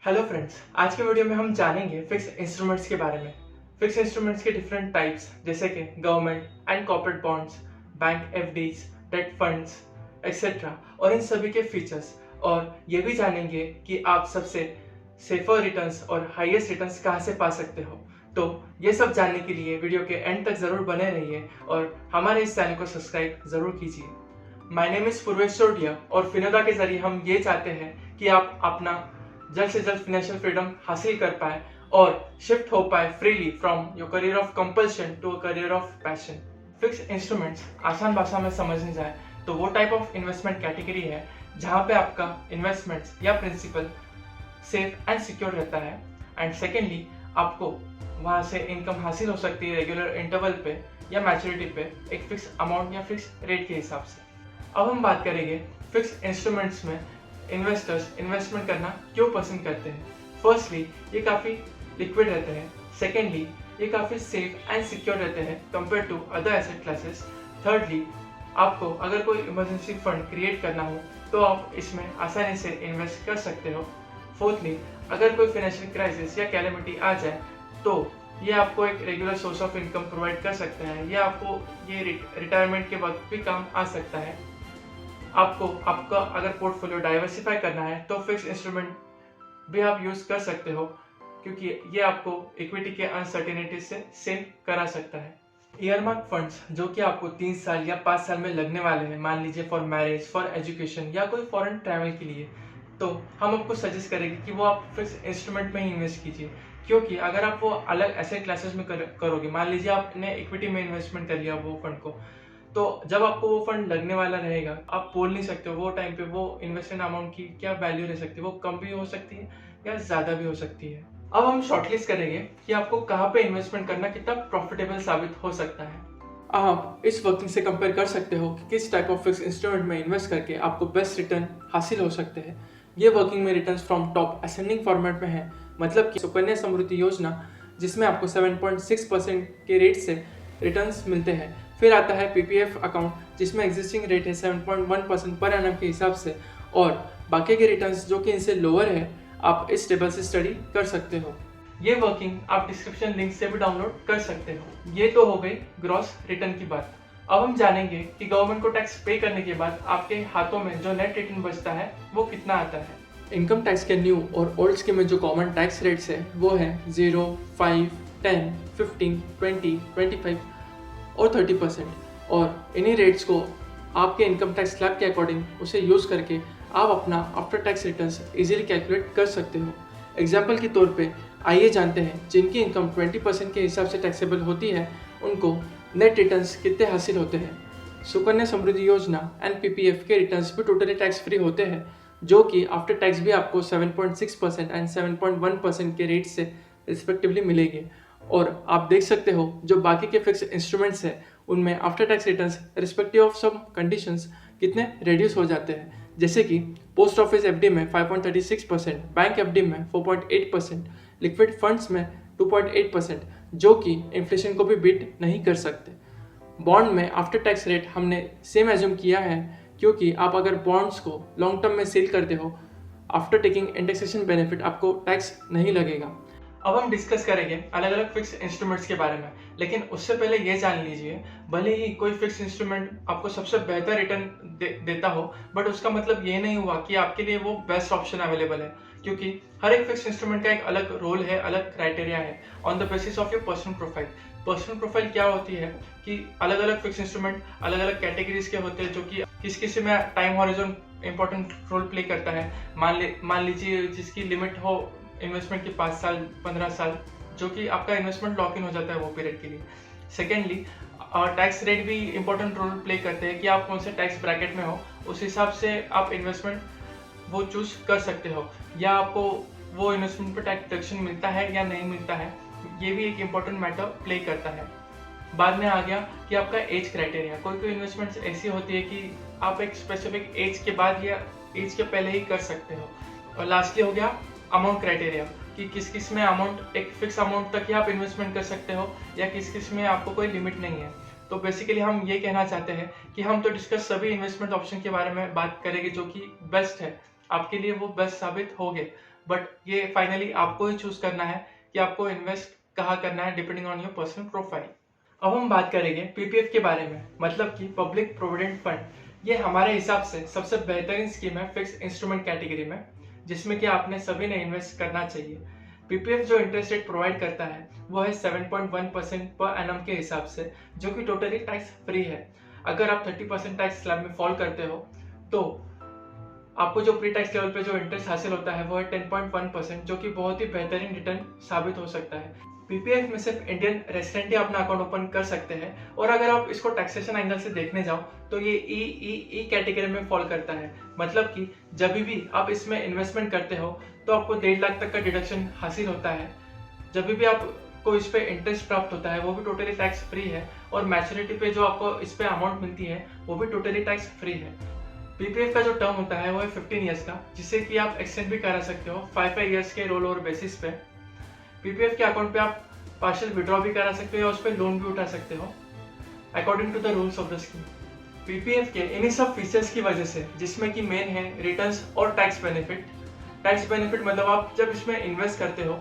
Hello friends, आज के video में हम जानेंगे फिक्स इंस्ट्रूमेंट्स के बारे में। फिक्स इंस्ट्रूमेंट्स के डिफरेंट टाइप्स जैसे कि government and corporate bonds, bank FDs, date funds etcetera और इन सभी के फीचर्स। और ये भी जानेंगे कि आप सबसे सेफर रिटर्न्स और हाईएस्ट रिटर्न्स कहाँ से पा सकते हो। तो ये सब जानने के लिए वीडियो के एंड तक जरूर बने रहिए और हमारे इस चैनल को सब्सक्राइब जरूर कीजिए। माय नेम इज पूर्वेश सोडिया और फिनोदा के जरिए हम ये चाहते हैं कि आप अपना जल्द से जल्द फाइनेंशियल फ्रीडम हासिल कर पाए और शिफ्ट हो पाए freely from your career of compulsion to a career of passion. Fix instruments आसान भाषा में समझने जाए तो वो टाइप ऑफ इन्वेस्टमेंट कैटेगरी है जहां पे आपका इन्वेस्टमेंट्स या प्रिंसिपल सेफ एंड सिक्योर रहता है एंड सेकेंडली आपको वहां से इनकम हासिल हो सकती है रेगुलर इंटरवल पे या मैच्योरिटी पे एक फिक्स अमाउंट या फिक्स रेट के हिसाब से। अब हम बात करेंगे फिक्स इंस्ट्रूमेंट्स में इन्वेस्टर्स इन्वेस्टमेंट करना क्यों पसंद करते हैं। फर्स्टली ये काफ़ी लिक्विड रहते हैं, सेकेंडली ये काफ़ी सेफ एंड सिक्योर रहते हैं compare to other asset classes, thirdly आपको अगर कोई इमरजेंसी फंड क्रिएट करना हो तो आप इसमें आसानी से इन्वेस्ट कर सकते हो, फोर्थली अगर कोई फाइनेंशियल क्राइसिस या कैलेमिटी आ जाए तो ये आपको एक regular source of income provide कर सकता है या आपको ये रिटायरमेंट के वक्त भी काम आ सकता है। आपको आपका अगर पोर्टफोलियो डाइवर्सिफाई करना है तो फिक्स इंस्ट्रूमेंट भी आप यूज कर सकते हो क्योंकि ये आपको इक्विटी के अनसर्टेनिटी से सेव करा सकता है। ईयरमार्क फंड्स जो कि आपको 3 साल या 5 साल में लगने वाले हैं, मान लीजिए फॉर मैरिज, फॉर एजुकेशन या कोई फॉरेन ट्रैवल के लिए, तो हम आपको सजेस्ट करेंगे कि वो आप फिक्स इंस्ट्रूमेंट में ही इन्वेस्ट कीजिए। क्योंकि अगर आप वो अलग एसेट क्लासेस में करोगे, मान लीजिए आपने इक्विटी में इन्वेस्टमेंट कर लिया वो फंड को, तो जब आपको वो फंड लगने वाला रहेगा आप बोल नहीं सकते हो वो टाइम पे वो इन्वेस्टमेंट अमाउंट की क्या वैल्यू रह सकती है, वो कम भी हो सकती है या ज़्यादा भी हो सकती है। अब हम शॉर्टलिस्ट करेंगे कि आपको कहाँ पे इन्वेस्टमेंट करना कितना प्रॉफिटेबल साबित हो सकता है। आप इस वर्किंग से कंपेयर कर सकते हो कि किस टाइप ऑफ फिक्स इंस्ट्रूमेंट में इन्वेस्ट करके आपको बेस्ट रिटर्न हासिल हो सकते हैं। ये वर्किंग में return from top ascending format में है, मतलब कि सुकन्या समृद्धि योजना जिसमें आपको 7.6% के रेट से रिटर्न्स मिलते हैं। फिर आता है पीपीएफ अकाउंट जिसमें एग्जिस्टिंग रेट है 7.1% पर एनम के हिसाब से और बाकी के रिटर्न्स जो कि इनसे लोअर है आप इस टेबल से स्टडी कर सकते हो। ये वर्किंग आप डिस्क्रिप्शन लिंक से भी डाउनलोड कर सकते हो। ये तो हो गई ग्रॉस रिटर्न की बात। अब हम जानेंगे कि गवर्नमेंट को टैक्स पे करने के बाद आपके हाथों में जो नेट रिटर्न बचता है वो कितना आता है। इनकम टैक्स के न्यू और ओल्ड स्कीम में जो कॉमन टैक्स रेट्स है वो है 0, 5, 10, 15, 20, 25 और 30%। और इन्हीं रेट्स को आपके इनकम टैक्स स्लैब के अकॉर्डिंग उसे यूज़ करके आप अपना after tax returns easily calculate कर सकते हो। एग्जाम्पल के तौर पे आइए जानते हैं जिनकी इनकम 20% के हिसाब से टैक्सेबल होती है उनको नेट रिटर्न्स कितने हासिल होते हैं। सुकन्या समृद्धि योजना एंड पीपीएफ के रिटर्न्स भी टोटली टैक्स फ्री होते हैं जो कि आफ्टर टैक्स भी आपको 7.6% एंड 7.1% के रेट से रिस्पेक्टिवली मिलेंगे। और आप देख सकते हो जो बाकी के फिक्स इंस्ट्रूमेंट्स हैं उनमें after tax returns respective of some conditions कितने रिड्यूस हो जाते हैं, जैसे कि पोस्ट ऑफिस एफडी में 5.36%, बैंक एफडी में 4.8%, लिक्विड फंड्स में 2.8% जो कि इन्फ्लेशन को भी बीट नहीं कर सकते। बॉन्ड में आफ्टर टैक्स रेट हमने सेम एज्यूम किया है क्योंकि आप अगर बॉन्ड्स को लॉन्ग टर्म में सेल करते हो आफ्टर टेकिंग इंडेक्सेशन बेनिफिट आपको टैक्स नहीं लगेगा। अब हम डिस्कस करेंगे अलग अलग फिक्स इंस्ट्रूमेंट्स के बारे में, लेकिन उससे पहले ये जान लीजिए भले ही कोई फिक्स इंस्ट्रूमेंट आपको सबसे बेहतर रिटर्न देता हो बट उसका मतलब ये नहीं हुआ कि आपके लिए वो बेस्ट ऑप्शन अवेलेबल है, क्योंकि हर एक फिक्स इंस्ट्रूमेंट का एक अलग रोल है, अलग क्राइटेरिया है on the basis of your personal profile. Personal profile क्या होती है कि अलग अलग फिक्स इंस्ट्रूमेंट अलग अलग कैटेगरीज के होते हैं जो कि किसी में time horizon important role play करता है। मान लीजिए जिसकी लिमिट हो इन्वेस्टमेंट की 5 साल 15 साल, जो कि आपका इन्वेस्टमेंट लॉक इन हो जाता है वो पीरियड के लिए। सेकेंडली टैक्स रेट भी इंपॉर्टेंट रोल प्ले करते हैं कि आप कौन से टैक्स ब्रैकेट में हो, उस हिसाब से आप इन्वेस्टमेंट वो चूज कर सकते हो या आपको वो इन्वेस्टमेंट पर टैक्स डिडक्शन मिलता है या नहीं मिलता है, ये भी एक इम्पॉर्टेंट मैटर प्ले करता है। बाद में आ गया कि आपका एज क्राइटेरिया। कोई इन्वेस्टमेंट्स ऐसी होती है कि आप एक स्पेसिफिक एज के बाद या एज के पहले ही कर सकते हो। और लास्टली हो गया अमाउंट क्राइटेरिया कि किस किस में अमाउंट एक फिक्स अमाउंट तक ही आप इन्वेस्टमेंट कर सकते हो या किस किस में आपको कोई लिमिट नहीं है। तो बेसिकली हम ये कहना चाहते हैं कि हम तो डिस्कस सभी इन्वेस्टमेंट ऑप्शन के बारे में बात करेंगे जो कि बेस्ट है, आपके लिए वो बेस्ट साबित होंगे। बट ये फाइनली आपको ही चूज करना है कि आपको इन्वेस्ट कहाँ करना है depending on your personal profile. अब हम बात करेंगे पीपीएफ के बारे में, मतलब कि पब्लिक प्रोविडेंट फंड। ये हमारे हिसाब से सबसे बेहतरीन स्कीम है फिक्स इंस्ट्रूमेंट कैटेगरी में, जिसमें कि आपने सभी ने इन्वेस्ट करना चाहिए। पीपीएफ जो इंटरेस्ट रेट प्रोवाइड करता है वो है 7.1% पर एनम के हिसाब से, जो कि टोटली टैक्स फ्री है। अगर आप 30% टैक्स स्लैब में फॉल करते हो तो आपको जो प्री टैक्स लेवल पे जो इंटरेस्ट हासिल होता है वो है 10.1%, जो कि बहुत ही बेहतरीन रिटर्न साबित हो सकता है। पीपीएफ में सिर्फ इंडियन रेसिडेंट ही अपना अकाउंट ओपन कर सकते हैं, और अगर आप इसको टैक्सेशन एंगल से देखने जाओ तो ये ई कैटेगरी में फॉल करता है। मतलब कि जब भी आप इसमें इन्वेस्टमेंट करते हो तो आपको 1.5 लाख तक का डिडक्शन हासिल होता है। जब भी आपको इस पे इंटरेस्ट प्राप्त होता है वो भी टोटली टैक्स फ्री है, और मैच्योरिटी पे जो आपको इस पे अमाउंट मिलती है वो भी टोटली टैक्स फ्री है। पीपीएफ का जो टर्म होता है वो है 15 ईयर्स का, जिससे कि आप एक्सटेंड भी करा सकते हो 5 ईयर्स के रोल ओवर बेसिस पे। पीपीएफ के अकाउंट पे आप पार्शियल विड्रॉ भी करा सकते हो और उस पर लोन भी उठा सकते हो according to the rules of the scheme. PPF के इन्हीं सब फीचर्स की वजह से, जिसमें कि मेन है रिटर्न्स और टैक्स बेनिफिट। टैक्स बेनिफिट मतलब आप जब इसमें इन्वेस्ट करते हो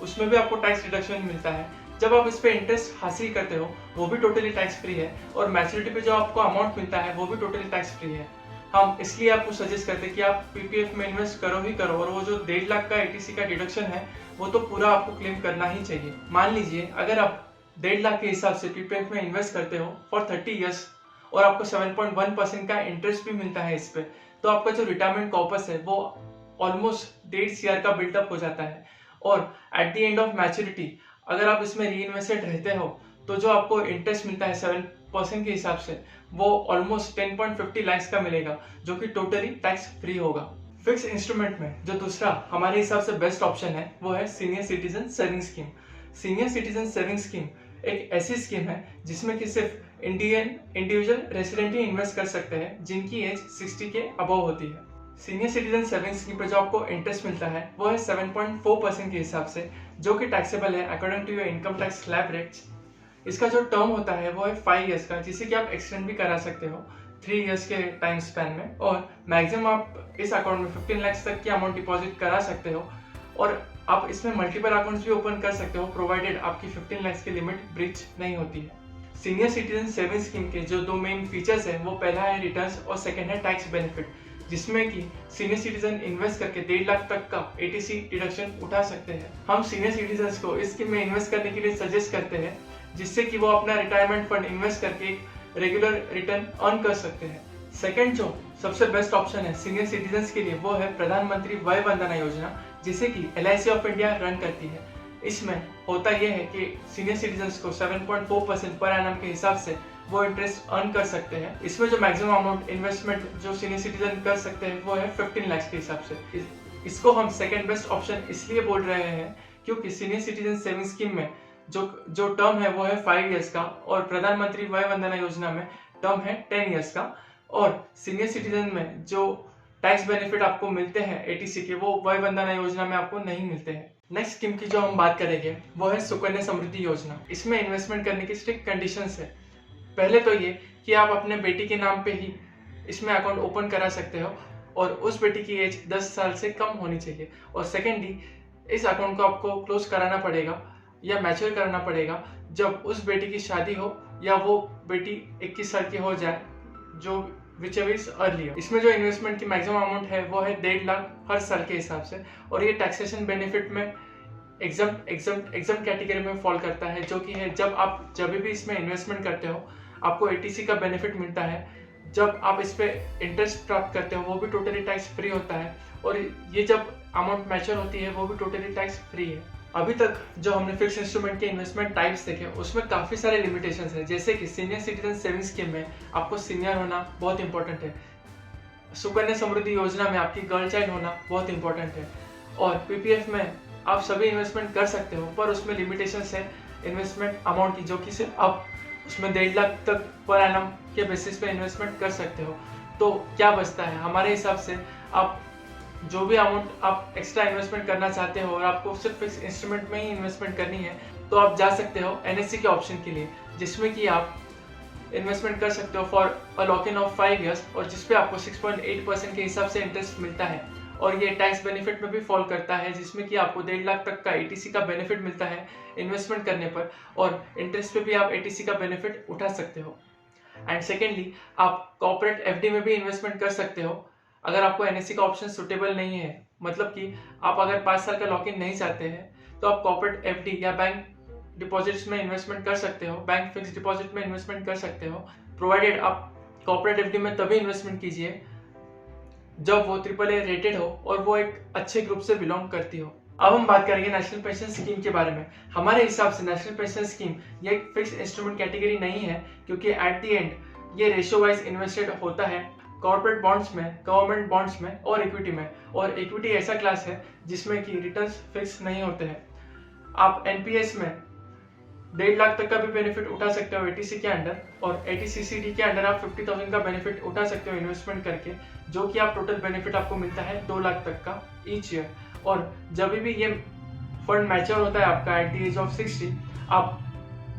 उसमें भी आपको टैक्स डिडक्शन मिलता है। जब आप इस पे इंटरेस्ट हासिल करते हो वो भी टोटली टैक्स फ्री है, और मैच्योरिटी पे जो आपको अमाउंट मिलता है वो भी टोटली टैक्स फ्री है। हम इसलिए आपको सजेस्ट करते हैं कि आप पीपीएफ में इन्वेस्ट करो ही करो, और वो जो 1.5 लाख का एटीसी का डिडक्शन है वो तो पूरा आपको क्लेम करना ही चाहिए। मान लीजिए अगर आप 1.5 लाख के हिसाब से पीपीएफ में इन्वेस्ट करते हो फॉर 30 ईयर्स और आपको 7.1% का इंटरेस्ट भी मिलता है इस पे, तो आपका जो रिटायरमेंट कॉर्पस है वो ऑलमोस्ट 1.5 CR का बिल्टअप हो जाता है। और at the end of maturity अगर आप इसमें री इन्वेस्टेड रहते हो तो जो आपको इंटरेस्ट मिलता है 7% के हिसाब से वो ऑलमोस्ट 10.50 लाख का मिलेगा, जो कि टोटली टैक्स फ्री होगा। फिक्स इंस्ट्रूमेंट में जो दूसरा हमारे हिसाब से बेस्ट ऑप्शन है वो है senior citizen saving scheme. Senior citizen saving scheme एक ऐसी स्कीम है जिसमें कि सिर्फ इंडियन इंडिविजुअल रेसिडेंट ही इन्वेस्ट कर सकते हैं जिनकी एज 60 के अबव होती है। सीनियर सिटीजन सेविंग स्कीम पर जो आपको इंटरेस्ट मिलता है वो है 7.4% के हिसाब से, जो कि टैक्सेबल है according to your income tax slab rates. इसका जो टर्म होता है वो है 5 ईयर्स का, जिसे कि आप एक्सटेंड भी करा सकते हो 3 ईयर्स के टाइम स्पैन में, और मैक्सिमम आप इस अकाउंट में 15 लाख तक की अमाउंट डिपॉजिट करा सकते हो, और आप इसमें मल्टीपल अकाउंट्स भी ओपन कर सकते हो प्रोवाइडेड आपकी 15 लाख की लिमिट ब्रीच नहीं होती है। सीनियर सिटीजन सेविंग स्कीम के जो दो मेन फीचर्स है वो पहला है रिटर्न्स और सेकंड है टैक्स बेनिफिट, जिसमें कि सीनियर सिटीजन इन्वेस्ट करके 1.5 लाख तक का एटीसी डिडक्शन उठा सकते हैं। हम सीनियर सिटीजन को इस स्कीम में इन्वेस्ट करने के लिए सजेस्ट करते हैं, जिससे कि वो अपना रिटायरमेंट फंड इन्वेस्ट करके रेगुलर रिटर्न अर्न कर सकते हैं। सेकंड जो सबसे बेस्ट ऑप्शन है सीनियर सिटीजन के लिए वो है प्रधानमंत्री वय वंदना योजना, जिसे कि LIC ऑफ इंडिया रन करती है। इसमें होता यह है कि सीनियर सिटीजन को 7.4% पर एनम के हिसाब से वो इंटरेस्ट अर्न कर सकते हैं। इसमें जो मैक्सिमम अमाउंट इन्वेस्टमेंट जो सीनियर सिटीजन कर सकते हैं वो है 15 लाख के हिसाब से। इसको हम सेकंड बेस्ट ऑप्शन इसलिए बोल रहे हैं क्योंकि सीनियर सिटीजन सेविंग स्कीम में जो टर्म है वो है 5 ईयर्स का, और प्रधानमंत्री वय वंदना योजना में टर्म है 10 ईयर्स का, और सीनियर सिटीजन में जो टैक्स बेनिफिट आपको मिलते हैं एटीसी के वो वय वंदना योजना में आपको नहीं मिलते हैं। नेक्स्ट स्कीम की जो हम बात करेंगे वो है सुकन्या समृद्धि योजना। इसमें इन्वेस्टमेंट करने की स्ट्रिक्ट कंडीशंस है। पहले तो ये कि आप अपने बेटी के नाम पे ही इसमें अकाउंट ओपन करा सकते हो, और उस बेटी की एज 10 साल से कम होनी चाहिए, और सेकेंडली इस अकाउंट को आपको क्लोज कराना पड़ेगा या मैच्योर करना पड़ेगा जब उस बेटी की शादी हो या वो बेटी 21 साल की हो जाए, जो whichever is earlier। इसमें जो इन्वेस्टमेंट की मैक्सिमम अमाउंट है वो है 1.5 लाख हर साल के हिसाब से, और ये टैक्सेशन बेनिफिट में एग्जाम कैटेगरी में फॉल करता है, जो कि है जब भी इसमें इन्वेस्टमेंट करते हो आपको एटीसी का बेनिफिट मिलता है। जब आप इस पे इंटरेस्ट प्राप्त करते हो वो भी टोटली टैक्स फ्री होता है, और ये जब अमाउंट मैच्योर होती है वो भी टोटली टैक्स फ्री है। अभी तक जो हमने फिक्स इंस्ट्रूमेंट के इन्वेस्टमेंट टाइप्स देखे उसमें काफ़ी सारे लिमिटेशंस हैं, जैसे कि सीनियर सिटीजन सेविंग स्कीम में आपको सीनियर होना बहुत इंपॉर्टेंट है, सुकन्या समृद्धि योजना में आपकी गर्ल चाइल्ड होना बहुत इंपॉर्टेंट है, और पीपीएफ में आप सभी इन्वेस्टमेंट कर सकते हो पर उसमें लिमिटेशंस है इन्वेस्टमेंट अमाउंट की, जो कि सिर्फ आप उसमें 1.5 लाख तक पर एनम के बेसिस पे इन्वेस्टमेंट कर सकते हो। तो क्या बचता है हमारे हिसाब से, आप जो भी अमाउंट आप एक्स्ट्रा इन्वेस्टमेंट करना चाहते हो और आपको सिर्फ फिक्स इंस्ट्रूमेंट में ही इन्वेस्टमेंट करनी है तो आप जा सकते हो NSE के ऑप्शन के लिए, जिसमें कि आप इन्वेस्टमेंट कर सकते हो for a lock in of 5 years, और जिसपे आपको 6.8% के हिसाब से इंटरेस्ट मिलता है। और ये टैक्स बेनिफिट में भी फॉल करता है, जिसमें कि आपको 1.5 लाख तक का एटीसी का बेनिफिट मिलता है इन्वेस्टमेंट करने पर, और इंटरेस्ट पे भी आप एटीसी का बेनिफिट उठा सकते हो। एंड सेकेंडली, आप कॉर्पोरेट एफडी में भी इन्वेस्टमेंट कर सकते हो अगर आपको एनएससी का ऑप्शन सुटेबल नहीं है। मतलब कि आप अगर 5 साल का लॉक इन नहीं चाहते हैं तो आप कॉर्पोरेट एफडी या बैंक डिपॉजिट्स में इन्वेस्टमेंट कर सकते हो, बैंक फिक्स डिपॉजिट में इन्वेस्टमेंट कर सकते हो, प्रोवाइडेड आप कॉर्पोरेट एफडी में तभी इन्वेस्टमेंट कीजिए जब वो AAA रेटेड हो और वो एक अच्छे ग्रुप से बिलोंग करती हो। अब हम बात करेंगे नेशनल पेंशन स्कीम के बारे में। हमारे हिसाब से नेशनल पेंशन स्कीम ये एक फिक्स इंस्ट्रूमेंट कैटेगरी नहीं है, क्योंकि एट द एंड ये रेशियो वाइज इन्वेस्टेड होता है कॉर्पोरेट बॉन्ड्स में, गवर्नमेंट बॉन्ड्स में और इक्विटी में। और इक्विटी ऐसा क्लास है जिसमें कि रिटर्न्स फिक्स नहीं होते हैं। आप एनपीएस में 1.5 लाख तक का भी बेनिफिट उठा सकते हो एटीसी के अंडर, और एटीसीसीडी के अंडर आप 50,000 का बेनिफिट उठा सकते हो इन्वेस्टमेंट करके, जो कि आप टोटल बेनिफिट आपको मिलता है 2 लाख तक का ईच ईयर। और जब भी ये फंड मैच्योर होता है आपका एट द एज ऑफ 60, आप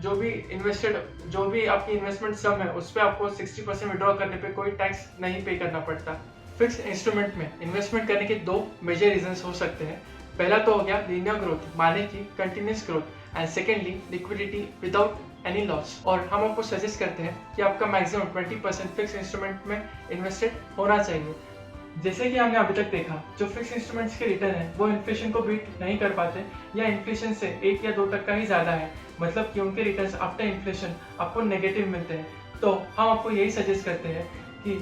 जो भी आपकी इन्वेस्टमेंट सम है उस पर आपको 60% विड्रॉ करने पे कोई टैक्स नहीं पे करना पड़ता। फिक्स इंस्ट्रूमेंट में इन्वेस्टमेंट करने के 2 मेजर रीजंस हो सकते हैं। पहला तो हो गया लीनियर ग्रोथ, माने कि continuous growth, and secondly liquidity without any loss. और हम आपको सजेस्ट करते हैं कि आपका मैक्सिमम 20% फिक्स इंस्ट्रूमेंट में इन्वेस्टेड होना चाहिए। जैसे कि हमने अभी तक देखा, जो फिक्स इंस्ट्रूमेंट्स के रिटर्न है वो इन्फ्लेशन को बीट नहीं कर पाते, या इन्फ्लेशन से 1 या 2% ही ज्यादा है। मतलब कि उनके रिटर्न्स आफ्टर इन्फ्लेशन आपको नेगेटिव मिलते हैं। तो हम आपको यही सजेस्ट करते हैं कि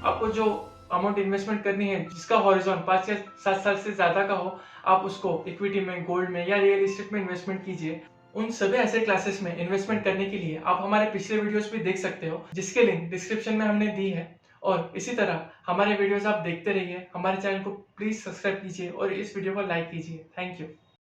आपको जो अमाउंट इन्वेस्टमेंट करनी है जिसका हॉरिजॉन 5 या 7 साल से ज्यादा का हो, आप उसको इक्विटी में, गोल्ड में या रियल एस्टेट में इन्वेस्टमेंट कीजिए। उन सभी ऐसे क्लासेस में इन्वेस्टमेंट करने के लिए आप हमारे पिछले वीडियोस भी देख सकते हो, जिसके लिंक डिस्क्रिप्शन में हमने दी है। और इसी तरह हमारे वीडियोस आप देखते रहिए। हमारे चैनल को प्लीज सब्सक्राइब कीजिए और इस वीडियो को लाइक कीजिए। Thank you.